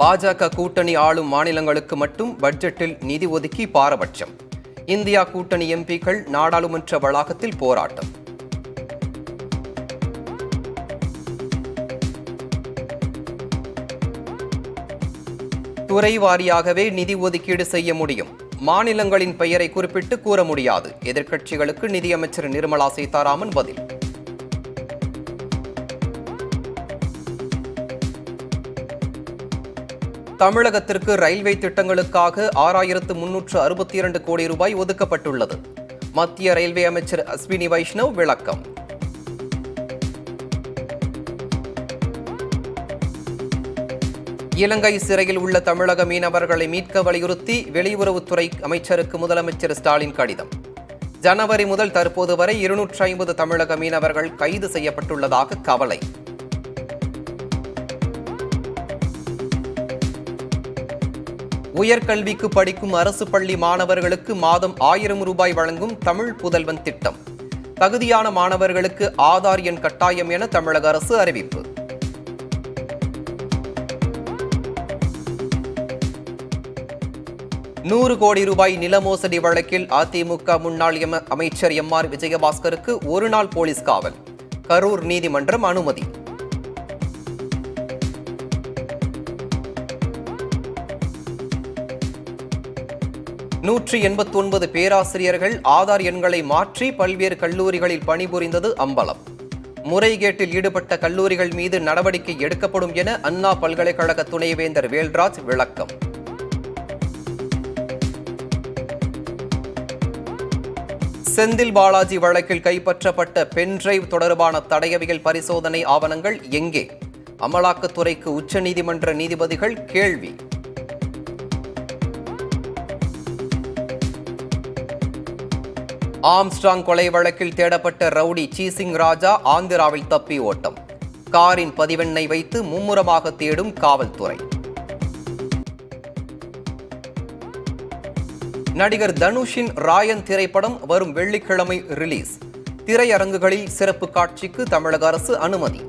பாஜக கூட்டணி ஆளும் மாநிலங்களுக்கு மட்டும் பட்ஜெட்டில் நிதி ஒதுக்கி பாரபட்சம். இந்தியா கூட்டணி எம்பிக்கள் நாடாளுமன்ற வளாகத்தில் போராட்டம். துறை வாரியாகவே நிதி ஒதுக்கீடு செய்ய முடியும். மாநிலங்களின் பெயரை குறிப்பிட்டு கூற முடியாது. எதிர்க்கட்சிகளுக்கு நிதியமைச்சர் நிர்மலா சீதாராமன் பதில். தமிழகத்திற்கு ரயில்வே திட்டங்களுக்காக 6362 கோடி ரூபாய் ஒதுக்கப்பட்டுள்ளது. மத்திய ரயில்வே அமைச்சர் அஸ்வினி வைஷ்ணவ் விளக்கம். இலங்கை சிறையில் உள்ள தமிழக மீனவர்களை மீட்க வலியுறுத்தி வெளியுறவுத்துறை அமைச்சருக்கு முதலமைச்சர் ஸ்டாலின் கடிதம். ஜனவரி முதல் தற்போது வரை 250 தமிழக மீனவர்கள் கைது செய்யப்பட்டுள்ளதாக கவலை. உயர்கல்விக்கு படிக்கும் அரசு பள்ளி மாணவர்களுக்கு மாதம் 1000 ரூபாய் வழங்கும் தமிழ் புதல்வன் திட்டம். தகுதியான மாணவர்களுக்கு ஆதார் எண் கட்டாயம் என தமிழக அரசு அறிவிப்பு. 100 கோடி ரூபாய் நில மோசடி வழக்கில் அதிமுக முன்னாள் அமைச்சர் எம்.ஆர். விஜயபாஸ்கருக்கு ஒரு நாள் போலீஸ் காவல். கரூர் நீதிமன்றம் அனுமதி. நூற்று பேராசிரியர்கள் ஆதார் எண்களை மாற்றி பல்வேறு கல்லூரிகளில் பணிபுரிந்தது அம்பலம். முறைகேட்டில் ஈடுபட்ட கல்லூரிகள் மீது நடவடிக்கை எடுக்கப்படும் என அண்ணா பல்கலைக்கழக துணைவேந்தர் வேல்ராஜ் விளக்கம். செந்தில் பாலாஜி வழக்கில் கைப்பற்றப்பட்ட பென்டிரைவ் தொடர்பான தடயவியல் பரிசோதனை ஆவணங்கள் எங்கே? அமலாக்கத்துறைக்கு உச்சநீதிமன்ற நீதிபதிகள் கேள்வி. ஆம்ஸ்ட்ராங் கொலை வழக்கில் தேடப்பட்ட ரவுடி சீசிங் ராஜா ஆந்திராவில் தப்பி ஓட்டம். காரின் பதிவெண்ணை வைத்து மும்முரமாக தேடும் காவல்துறை. நடிகர் தனுஷின் ராயன் திரைப்படம் வரும் வெள்ளிக்கிழமை ரிலீஸ். திரையரங்குகளில் சிறப்பு காட்சிக்கு தமிழக அரசு அனுமதி.